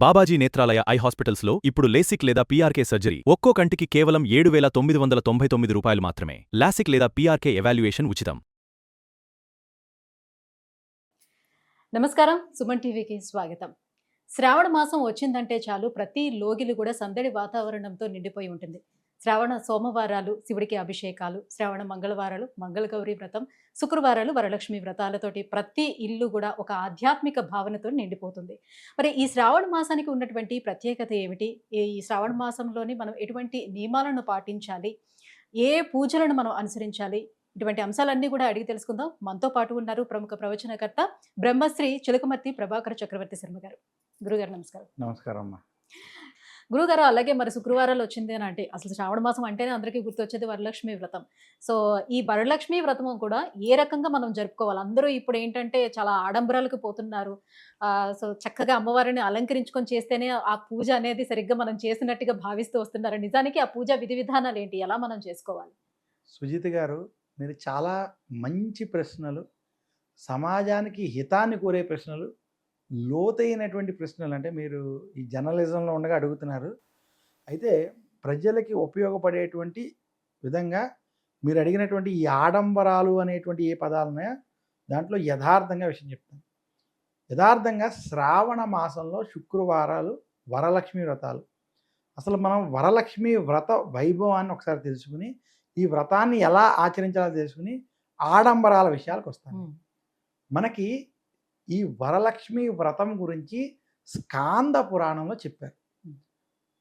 Babaji Netralaya I హాస్పిటల్స్లో ఇప్పుడు LASIK లేదా పీఆర్కే సర్జరీ ఒక్కో కంటికి కేవలం 7,999 రూపాయలు మాత్రమే. లాసిక్ లేదా పీఆర్కే ఎవాల్యుయేషన్ ఉచితం. నమస్కారం, సుమన్ టీవీకి స్వాగతం. శ్రావణ మాసం వచ్చిందంటే చాలు ప్రతి లోగిలు కూడా సందడి వాతావరణంతో నిండిపోయి ఉంటుంది. శ్రావణ సోమవారాలు శివుడికి అభిషేకాలు, శ్రావణ మంగళవారాలు మంగళగౌరి వ్రతం, శుక్రవారాలు వరలక్ష్మి వ్రతాలతోటి ప్రతి ఇల్లు కూడా ఒక ఆధ్యాత్మిక భావనతో నిండిపోతుంది. మరి ఈ శ్రావణ మాసానికి ఉన్నటువంటి ప్రత్యేకత ఏమిటి? ఈ శ్రావణ మాసంలోని మనం ఎటువంటి నియమాలను పాటించాలి, ఏ పూజలను మనం అనుసరించాలి, ఇటువంటి అంశాలన్నీ కూడా అడిగి తెలుసుకుందాం. మనతో పాటు ఉన్నారు ప్రముఖ ప్రవచనకర్త బ్రహ్మశ్రీ చిలకమర్తి ప్రభాకర చక్రవర్తి శర్మ గారు. గురుగారు నమస్కారం. నమస్కారం అమ్మా. గురుగారు, అలాగే మరి శుక్రవారాలు వచ్చింది అని అంటే అసలు శ్రావణ మాసం అంటేనే అందరికీ గుర్తొచ్చేది వరలక్ష్మి వ్రతం. సో ఈ వరలక్ష్మి వ్రతం కూడా ఏ రకంగా మనం జరుపుకోవాలి? అందరూ ఇప్పుడు ఏంటంటే చాలా ఆడంబరాలకు పోతున్నారు. సో చక్కగా అమ్మవారిని అలంకరించుకొని చేస్తేనే ఆ పూజ అనేది సరిగ్గా మనం చేసినట్టుగా భావిస్తూ వస్తున్నారు. నిజానికి ఆ పూజ విధి విధానాలు ఏంటి, ఎలా మనం చేసుకోవాలి? సుజిత్ గారు, మీరు చాలా మంచి ప్రశ్నలు, సమాజానికి హితాన్ని కోరే ప్రశ్నలు, లోతైనటువంటి ప్రశ్నలు, అంటే మీరు ఈ జర్నలిజంలో ఉండగా అడుగుతున్నారు. అయితే ప్రజలకి ఉపయోగపడేటువంటి విధంగా మీరు అడిగినటువంటి ఈ ఆడంబరాలు అనేటువంటి ఏ పదాలు ఉన్నాయో దాంట్లో యథార్థంగా విషయం చెప్తాను. యథార్థంగా శ్రావణ మాసంలో శుక్రవారాలు వరలక్ష్మి వ్రతాలు. అసలు మనం వరలక్ష్మి వ్రత వైభవాన్ని ఒకసారి తెలుసుకుని, ఈ వ్రతాన్ని ఎలా ఆచరించాలో తెలుసుకుని ఆడంబరాల విషయాలకు వస్తాం. మనకి ఈ వరలక్ష్మి వ్రతం గురించి స్కాంద పురాణంలో చెప్పారు.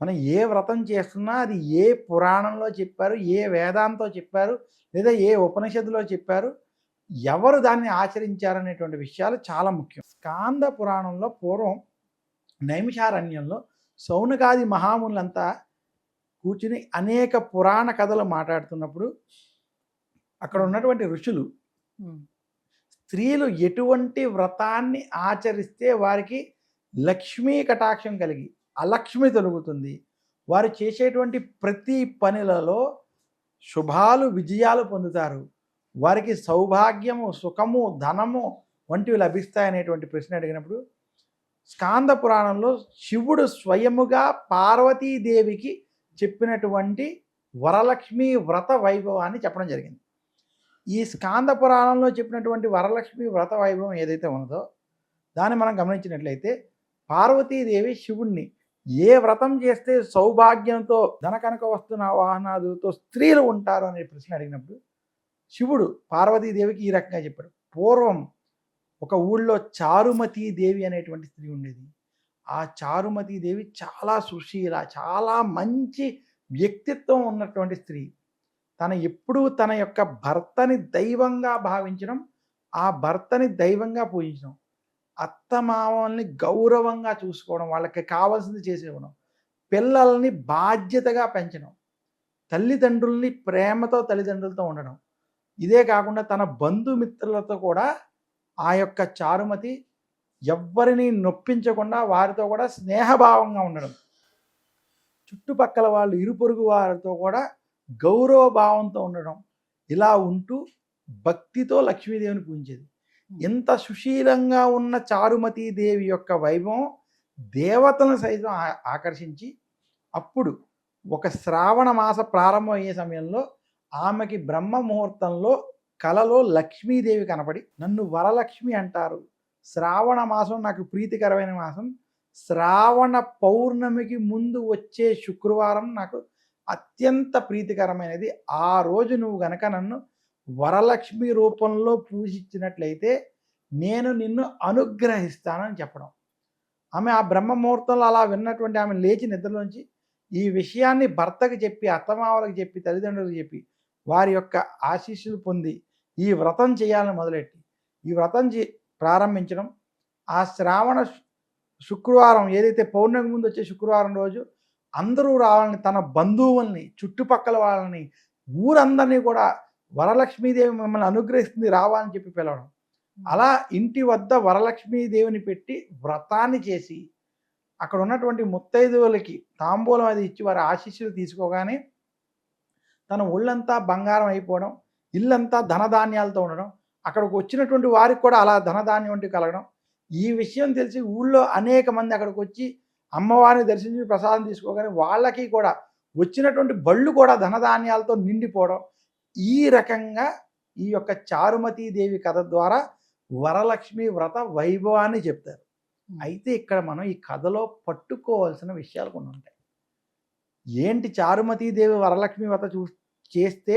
మనం ఏ వ్రతం చేస్తున్నా అది ఏ పురాణంలో చెప్పారు, ఏ వేదాంతో చెప్పారు, లేదా ఏ ఉపనిషత్తులో చెప్పారు, ఎవరు దాన్ని ఆచరించారనేటువంటి విషయాలు చాలా ముఖ్యం. స్కాంద పురాణంలో పూర్వం నైమిషారణ్యంలో సౌనకాది మహామునులంతా కూర్చుని అనేక పురాణ కథలు మాట్లాడుతున్నప్పుడు అక్కడ ఉన్నటువంటి ఋషులు స్త్రీలు ఎటువంటి వ్రతాన్ని ఆచరిస్తే వారికి లక్ష్మీ కటాక్షం కలిగి అలక్ష్మి తొలుగుతుంది, వారు చేసేటువంటి ప్రతి పనులలో శుభాలు విజయాలు పొందుతారు, వారికి సౌభాగ్యము సుఖము ధనము వంటివి లభిస్తాయనేటువంటి ప్రశ్న అడిగినప్పుడు స్కాంద పురాణంలో శివుడు స్వయముగా పార్వతీదేవికి చెప్పినటువంటి వరలక్ష్మి వ్రత వైభవాన్ని చెప్పడం జరిగింది. ఈ స్కాంద పురాణంలో చెప్పినటువంటి వరలక్ష్మి వ్రత వైభవం ఏదైతే ఉన్నదో దాన్ని మనం గమనించినట్లయితే పార్వతీదేవి శివుణ్ణి ఏ వ్రతం చేస్తే సౌభాగ్యంతో ధనకనక వస్తున్న వాహనాదులతో స్త్రీలు ఉంటారు అనే ప్రశ్న అడిగినప్పుడు శివుడు పార్వతీదేవికి ఈ రకంగా చెప్పాడు. పూర్వం ఒక ఊళ్ళో చారుమతీదేవి అనేటువంటి స్త్రీ ఉండేది. ఆ చారుమతీదేవి చాలా సుశీల, చాలా మంచి వ్యక్తిత్వం ఉన్నటువంటి స్త్రీ. తన ఎప్పుడూ తన యొక్క భర్తని దైవంగా భావించడం, ఆ భర్తని దైవంగా పూజించడం, అత్తమామల్ని గౌరవంగా చూసుకోవడం, వాళ్ళకి కావాల్సింది చేసేవడం, పిల్లల్ని బాధ్యతగా పెంచడం, తల్లిదండ్రుల్ని ప్రేమతో తల్లిదండ్రులతో ఉండడం, ఇదే కాకుండా తన బంధుమిత్రులతో కూడా ఆ యొక్క చారుమతి ఎవ్వరిని నొప్పించకుండా వారితో కూడా స్నేహభావంగా ఉండడం, చుట్టుపక్కల వాళ్ళు ఇరుపొరుగు వారితో కూడా గౌరవ భావంతో ఉండడం, ఇలా ఉంటూ భక్తితో లక్ష్మీదేవిని పూజించేది. ఇంత సుశీలంగా ఉన్న చారుమతీదేవి యొక్క వైభవం దేవతలను సైతం ఆకర్షించి అప్పుడు ఒక శ్రావణ మాస ప్రారంభం అయ్యే సమయంలో ఆమెకి బ్రహ్మ ముహూర్తంలో కలలో లక్ష్మీదేవి కనపడి, నన్ను వరలక్ష్మి అంటారు, శ్రావణ మాసం నాకు ప్రీతికరమైన మాసం, శ్రావణ పౌర్ణమికి ముందు వచ్చే శుక్రవారం నాకు అత్యంత ప్రీతికరమైనది, ఆ రోజు నువ్వు గనక నన్ను వరలక్ష్మి రూపంలో పూజించినట్లయితే నేను నిన్ను అనుగ్రహిస్తానని చెప్పడం. ఆమె ఆ బ్రహ్మ ముహూర్తంలో అలా విన్నటువంటి ఆమె లేచి నిద్రలోంచి ఈ విషయాన్ని భర్తకి చెప్పి, అత్తమావలకు చెప్పి, తల్లిదండ్రులకు చెప్పి వారి యొక్క ఆశీస్సులు పొంది ఈ వ్రతం చేయాలని మొదలెట్టి ఈ వ్రతం ప్రారంభించడం. ఆ శ్రావణ శుక్రవారం ఏదైతే పౌర్ణమి ముందు వచ్చే శుక్రవారం రోజు అందరూ రావాలని, తన బంధువుల్ని, చుట్టుపక్కల వాళ్ళని, ఊరందరినీ కూడా వరలక్ష్మీదేవి మిమ్మల్ని అనుగ్రహిస్తుంది రావాలని చెప్పి పిలవడం. అలా ఇంటి వద్ద వరలక్ష్మీదేవిని పెట్టి వ్రతాన్ని చేసి అక్కడ ఉన్నటువంటి ముత్తైదువులకి తాంబూలం అది ఇచ్చి వారి ఆశీస్సులు తీసుకోగానే తన ఒళ్ళంతా బంగారం అయిపోవడం, ఇల్లంతా ధనధాన్యాలతో ఉండడం, అక్కడికి వచ్చినటువంటి వారికి కూడా అలా ధనధాన్యం వంటి కలగడం. ఈ విషయం తెలిసి ఊళ్ళో అనేక మంది అక్కడికి వచ్చి అమ్మవారిని దర్శించి ప్రసాదం తీసుకోగానే వాళ్ళకి కూడా వచ్చినటువంటి బళ్ళు కూడా ధనధాన్యాలతో నిండిపోవడం. ఈ రకంగా ఈ యొక్క చారుమతీదేవి కథ ద్వారా వరలక్ష్మి వ్రత వైభవాన్ని చెప్తారు. అయితే ఇక్కడ మనం ఈ కథలో పట్టుకోవాల్సిన విషయాలు కొన్ని ఉంటాయి. ఏంటి చారుమతీదేవి వరలక్ష్మి వ్రత చేస్తే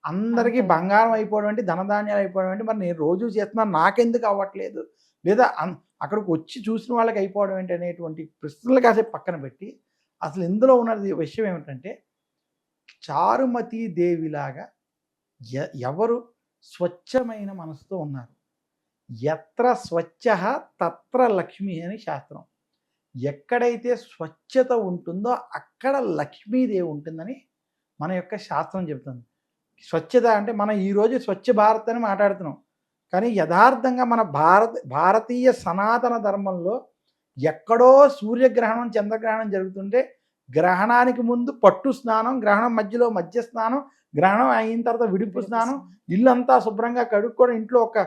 అందరికీ అంతే. బంగారం అయిపోవడం ఏంటి, ధనధాన్యాలు అయిపోవడం ఏంటి, మరి నేను రోజు చేస్తున్నాను నాకెందుకు అవ్వట్లేదు, లేదా అక్కడికి వచ్చి చూసిన వాళ్ళకి అయిపోవడం ఏంటి అనేటువంటి ప్రశ్నలు కాసేపు పక్కన పెట్టి అసలు ఇందులో ఉన్నది విషయం ఏమిటంటే, చారుమతీదేవిలాగా ఎవరు స్వచ్ఛమైన మనసుతో ఉన్నారు. ఎత్ర స్వచ్ఛ తత్ర లక్ష్మి అని శాస్త్రం. ఎక్కడైతే స్వచ్ఛత ఉంటుందో అక్కడ లక్ష్మీదేవి ఉంటుందని మన యొక్క శాస్త్రం చెబుతుంది. స్వచ్ఛత అంటే మనం ఈరోజు స్వచ్ఛ భారత్ అని మాట్లాడుతున్నాం, కానీ యథార్థంగా మన భారతీయ సనాతన ధర్మంలో ఎక్కడో సూర్యగ్రహణం చంద్రగ్రహణం జరుగుతుంటే గ్రహణానికి ముందు పట్టు స్నానం, గ్రహణం మధ్యలో మధ్య స్నానం, గ్రహణం అయిన తర్వాత విడుపు స్నానం, ఇల్లంతా శుభ్రంగా కడుక్కోవడం, ఇంట్లో ఒక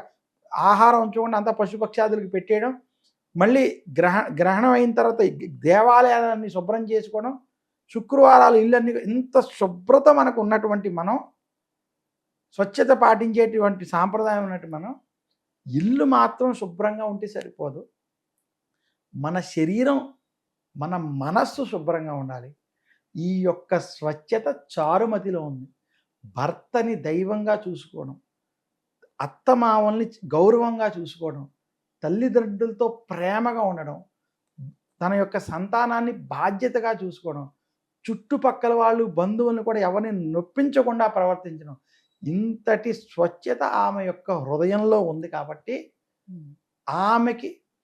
ఆహారం ఉంచకుండా అంతా పశుపక్షాదులకు పెట్టేయడం, మళ్ళీ గ్రహణం అయిన తర్వాత దేవాలయాలన్నీ శుభ్రం చేసుకోవడం, శుక్రవారాలు ఇల్లన్నీ, ఇంత శుభ్రత మనకు ఉన్నటువంటి మనం, స్వచ్ఛత పాటించేటువంటి సాంప్రదాయం ఉన్నట్టు మనం, ఇల్లు మాత్రం శుభ్రంగా ఉంటే సరిపోదు, మన శరీరం మన మనస్సు శుభ్రంగా ఉండాలి. ఈ యొక్క స్వచ్ఛత చారుమతిలో ఉంది. భర్తని దైవంగా చూసుకోవడం, అత్తమామల్ని గౌరవంగా చూసుకోవడం, తల్లిదండ్రులతో ప్రేమగా ఉండడం, తన యొక్క సంతానాన్ని బాధ్యతగా చూసుకోవడం, చుట్టుపక్కల వాళ్ళు బంధువులను కూడా ఎవరిని నొప్పించకుండా ప్రవర్తించడం, ఇంతటి స్వచ్ఛత ఆమె యొక్క హృదయంలో ఉంది కాబట్టి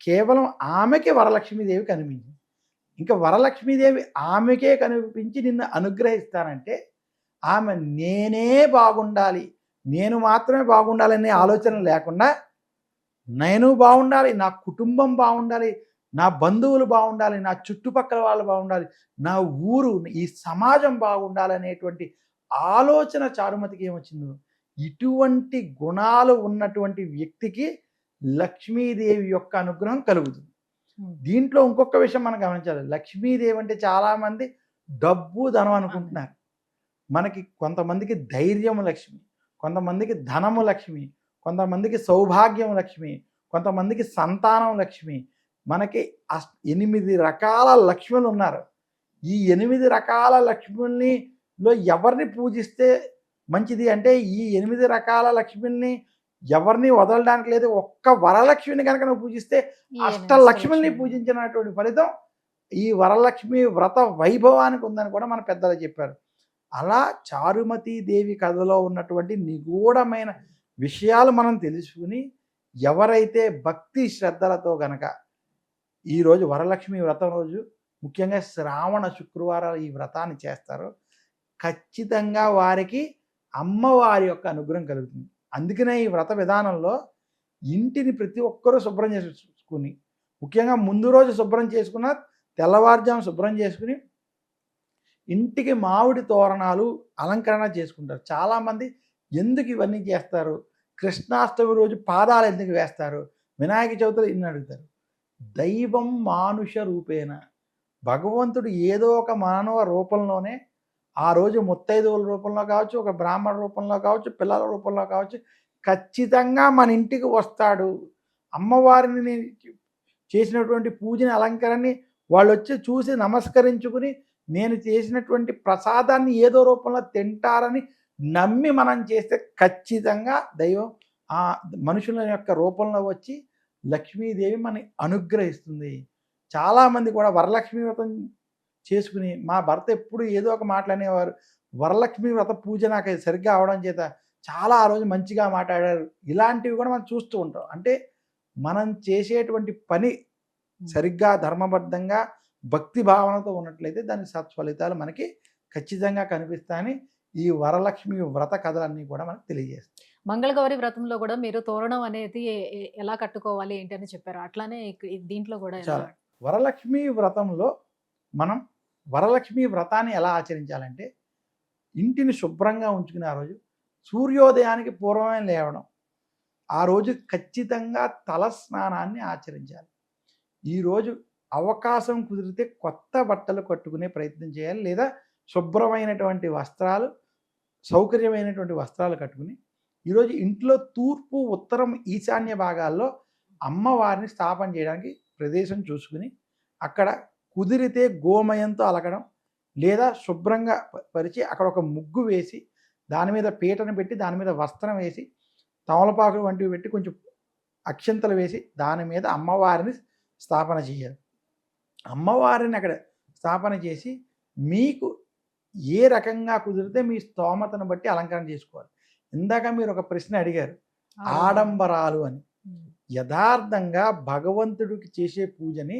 కేవలం ఆమెకి వరలక్ష్మీదేవి కనిపించింది. ఇంకా వరలక్ష్మీదేవి ఆమెకే కనిపించి నిన్ను అనుగ్రహిస్తానంటే ఆమె నేనే బాగుండాలి, నేను మాత్రమే బాగుండాలనే ఆలోచన లేకుండా నేను బాగుండాలి, నా కుటుంబం బాగుండాలి, నా బంధువులు బాగుండాలి, నా చుట్టుపక్కల వాళ్ళు బాగుండాలి, నా ఊరు, ఈ సమాజం బాగుండాలి అనేటువంటి ఆలోచన చారుమతికి ఏమొచ్చిందో, ఇటువంటి గుణాలు ఉన్నటువంటి వ్యక్తికి లక్ష్మీదేవి యొక్క అనుగ్రహం కలుగుతుంది. దీంట్లో ఇంకొక విషయం మనం గమనించాలి. లక్ష్మీదేవి అంటే చాలామంది డబ్బు ధనం అనుకుంటున్నారు. మనకి కొంతమందికి ధైర్యము లక్ష్మి, కొంతమందికి ధనము లక్ష్మి, కొంతమందికి సౌభాగ్యం లక్ష్మి, కొంతమందికి సంతానం లక్ష్మి. మనకి 8 రకాల లక్ష్ములు ఉన్నారు. ఈ 8 రకాల లక్ష్ముల్నిలో ఎవరిని పూజిస్తే మంచిది అంటే, ఈ 8 రకాల లక్ష్మిల్ని ఎవరిని వదలడానికి లేదు. ఒక్క వరలక్ష్మిని కనుక నువ్వు పూజిస్తే అష్టలక్ష్మిని పూజించినటువంటి ఫలితం ఈ వరలక్ష్మి వ్రత వైభవానికి ఉందని కూడా మన పెద్దలు చెప్పారు. అలా చారుమతీదేవి కథలో ఉన్నటువంటి నిగూఢమైన విషయాలు మనం తెలుసుకుని, ఎవరైతే భక్తి శ్రద్ధలతో గనక ఈరోజు వరలక్ష్మి వ్రతం రోజు ముఖ్యంగా శ్రావణ శుక్రవారాలు ఈ వ్రతాన్ని చేస్తారో ఖచ్చితంగా వారికి అమ్మవారి యొక్క అనుగ్రహం కలుగుతుంది. అందుకనే ఈ వ్రత విధానంలో ఇంటిని ప్రతి ఒక్కరూ శుభ్రం చేసుకుని, ముఖ్యంగా ముందు రోజు శుభ్రం చేసుకున్న తెల్లవారుజాము శుభ్రం చేసుకుని ఇంటికి మామిడి తోరణాలు అలంకరణ చేసుకుంటారు. చాలామంది ఎందుకు ఇవన్నీ చేస్తారు, కృష్ణాష్టమి రోజు పాదాలు ఎందుకు వేస్తారు, వినాయక చవితిలో ఇన్ని అడుగుతారు. దైవం మానుష రూపేణ, భగవంతుడు ఏదో ఒక మానవ రూపంలోనే ఆ రోజు ముత్తైదువుల రూపంలో కావచ్చు, ఒక బ్రాహ్మణ రూపంలో కావచ్చు, పిల్లల రూపంలో కావచ్చు, ఖచ్చితంగా మన ఇంటికి వస్తాడు. అమ్మవారిని చేసినటువంటి పూజని అలంకరణని వాళ్ళు వచ్చి చూసి నమస్కరించుకుని నేను చేసినటువంటి ప్రసాదాన్ని ఏదో రూపంలో తింటారని నమ్మి మనం చేస్తే ఖచ్చితంగా దైవం ఆ మనుషుల యొక్క రూపంలో వచ్చి లక్ష్మీదేవి మనని అనుగ్రహిస్తుంది. చాలామంది కూడా వరలక్ష్మి వ్రతం చేసుకుని, మా భర్త ఎప్పుడు ఏదో ఒక మాటలు అనేవారు, వరలక్ష్మి వ్రత పూజ నాకు సరిగ్గా అవడం చేత చాలా ఆ రోజు మంచిగా మాట్లాడారు, ఇలాంటివి కూడా మనం చూస్తూ ఉంటాం. అంటే మనం చేసేటువంటి పని సరిగ్గా ధర్మబద్ధంగా భక్తి భావనతో ఉన్నట్లయితే దాని సత్ఫలితాలు మనకి ఖచ్చితంగా కనిపిస్తాయని ఈ వరలక్ష్మి వ్రత కథలన్నీ కూడా మనకు తెలియజేస్తాయి. మంగళగౌరి వ్రతంలో కూడా మీరు తోరణం అనేది ఎలా కట్టుకోవాలి ఏంటి అని చెప్పారు. అట్లానే దీంట్లో కూడా చాలా వరలక్ష్మి వ్రతంలో మనం వరలక్ష్మి వ్రతాన్ని ఎలా ఆచరించాలంటే, ఇంటిని శుభ్రంగా ఉంచుకుని ఆ రోజు సూర్యోదయానికి పూర్వమే లేవడం, ఆ రోజు ఖచ్చితంగా తల స్నానాన్ని ఆచరించాలి. ఈరోజు అవకాశం కుదిరితే కొత్త బట్టలు కట్టుకునే ప్రయత్నం చేయాలి, లేదా శుభ్రమైనటువంటి వస్త్రాలు, సౌకర్యమైనటువంటి వస్త్రాలు కట్టుకుని ఈరోజు ఇంట్లో తూర్పు, ఉత్తరం, ఈశాన్య భాగాల్లో అమ్మవారిని స్థాపన చేయడానికి ప్రదేశం చూసుకుని అక్కడ కుదిరితే గోమయంతో అలకడం, లేదా శుభ్రంగా పరిచి అక్కడ ఒక ముగ్గు వేసి దాని మీద పీటను పెట్టి దాని మీద వస్త్రం వేసి తమలపాకులు వంటివి పెట్టి కొంచెం అక్షంతలు వేసి దాని మీద అమ్మవారిని స్థాపన చేయాలి. అమ్మవారిని అక్కడ స్థాపన చేసి మీకు ఏ రకంగా కుదిరితే మీ స్తోమతను బట్టి అలంకరణ చేసుకోవాలి. ఇందాక మీరు ఒక ప్రశ్న అడిగారు, ఆడంబరాలు అని. యథార్థంగా భగవంతుడికి చేసే పూజని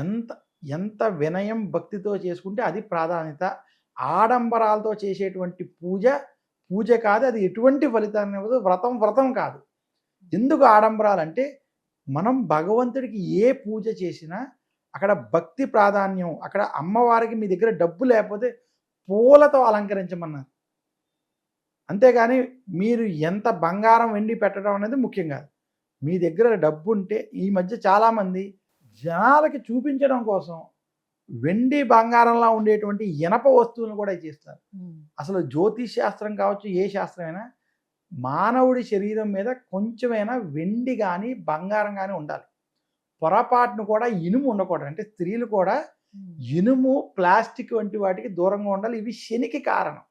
ఎంత ఎంత వినయం భక్తితో చేసుకుంటే అది ప్రాధాన్యత. ఆడంబరాలతో చేసేటువంటి పూజ కాదు, అది ఎటువంటి ఫలితాన్ని ఇవ్వదు. వ్రతం కాదు. ఎందుకు ఆడంబరాలంటే మనం భగవంతుడికి ఏ పూజ చేసినా అక్కడ భక్తి ప్రాధాన్యం. అక్కడ అమ్మవారికి మీ దగ్గర డబ్బు లేకపోతే పూలతో అలంకరించమన్నారు. అంతేగాని మీరు ఎంత బంగారం వెండి పెట్టడం అనేది ముఖ్యం కాదు. మీ దగ్గర డబ్బు ఉంటే, ఈ మధ్య చాలామంది జనాలకి చూపించడం కోసం వెండి బంగారంలా ఉండేటువంటి ఇనప వస్తువులను కూడా చేస్తారు. అసలు జ్యోతిష్ శాస్త్రం కావచ్చు, ఏ శాస్త్రమైనా మానవుడి శరీరం మీద కొంచెమైనా వెండి కానీ బంగారం కానీ ఉండాలి. పొరపాటును కూడా ఇనుము ఉండకూడదు. అంటే స్త్రీలు కూడా ఇనుము, ప్లాస్టిక్ వంటి వాటికి దూరంగా ఉండాలి. ఇవి శనికి కారణం.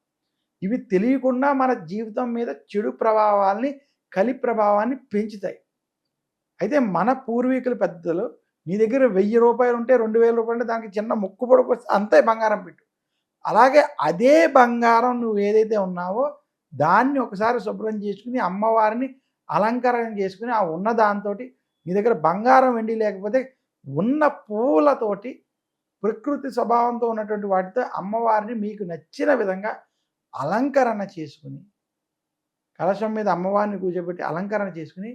ఇవి తెలియకుండా మన జీవితం మీద చెడు ప్రభావాల్ని, కలి ప్రభావాన్ని పెంచుతాయి. అయితే మన పూర్వీకులు పెద్దలు, నీ దగ్గర 1000 రూపాయలు ఉంటే 2000 రూపాయలు ఉంటే దానికి చిన్న ముక్కు పొడకు వస్తే అంతే బంగారం పెట్టు. అలాగే అదే బంగారం నువ్వు ఏదైతే ఉన్నావో దాన్ని ఒకసారి శుభ్రం చేసుకుని అమ్మవారిని అలంకరణ చేసుకుని ఆ ఉన్న దాంతో నీ దగ్గర బంగారం వెండి లేకపోతే ఉన్న పూలతోటి ప్రకృతి స్వభావంతో ఉన్నటువంటి వాటితో అమ్మవారిని మీకు నచ్చిన విధంగా అలంకరణ చేసుకుని, కలశం మీద అమ్మవారిని కూర్చోబెట్టి అలంకరణ చేసుకుని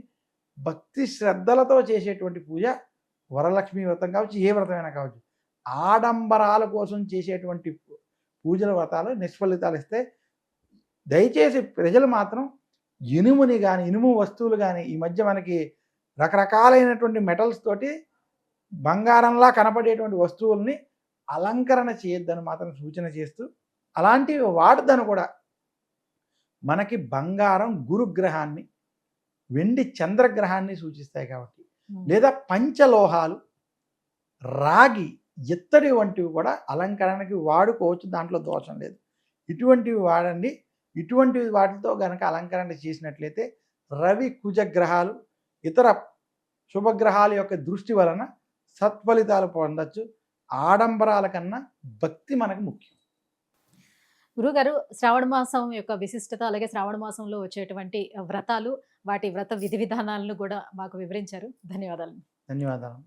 భక్తి శ్రద్ధలతో చేసేటువంటి పూజ వరలక్ష్మి వ్రతం కావచ్చు, ఏ వ్రతమైనా కావచ్చు. ఆడంబరాల కోసం చేసేటువంటి పూజల వ్రతాలు నిష్ఫలితాలు ఇస్తే దయచేసి ప్రజలు మాత్రం ఇనుముని కానీ, ఇనుము వస్తువులు కానీ, ఈ మధ్య మనకి రకరకాలైనటువంటి మెటల్స్ తోటి బంగారంలా కనపడేటువంటి వస్తువుల్ని అలంకరణ చేయొద్దని మాత్రం సూచన చేస్తూ, అలాంటివి వాడద్దని కూడా. మనకి బంగారం గురుగ్రహాన్ని, వెండి చంద్రగ్రహాన్ని సూచిస్తాయి కాబట్టి, లేదా పంచలోహాలు, రాగి, ఇత్తడి వంటివి కూడా అలంకరణకి వాడుకోవచ్చు, దాంట్లో దోషం లేదు. ఇటువంటివి వాడండి. ఇటువంటి వాటితో గనక అలంకరణ చేసినట్లయితే రవి, కుజగ్రహాలు, ఇతర శుభగ్రహాల యొక్క దృష్టి వలన సత్ఫలితాలు పొందొచ్చు. ఆడంబరాల కన్నా భక్తి మనకు ముఖ్యం. గురుగారు, శ్రావణ మాసం యొక్క విశిష్టత, అలాగే శ్రావణ మాసంలో వచ్చేటువంటి వ్రతాలు, వాటి వ్రత విధి విధానాలను కూడా మాకు వివరించారు. ధన్యవాదాలు. ధన్యవాదాలు.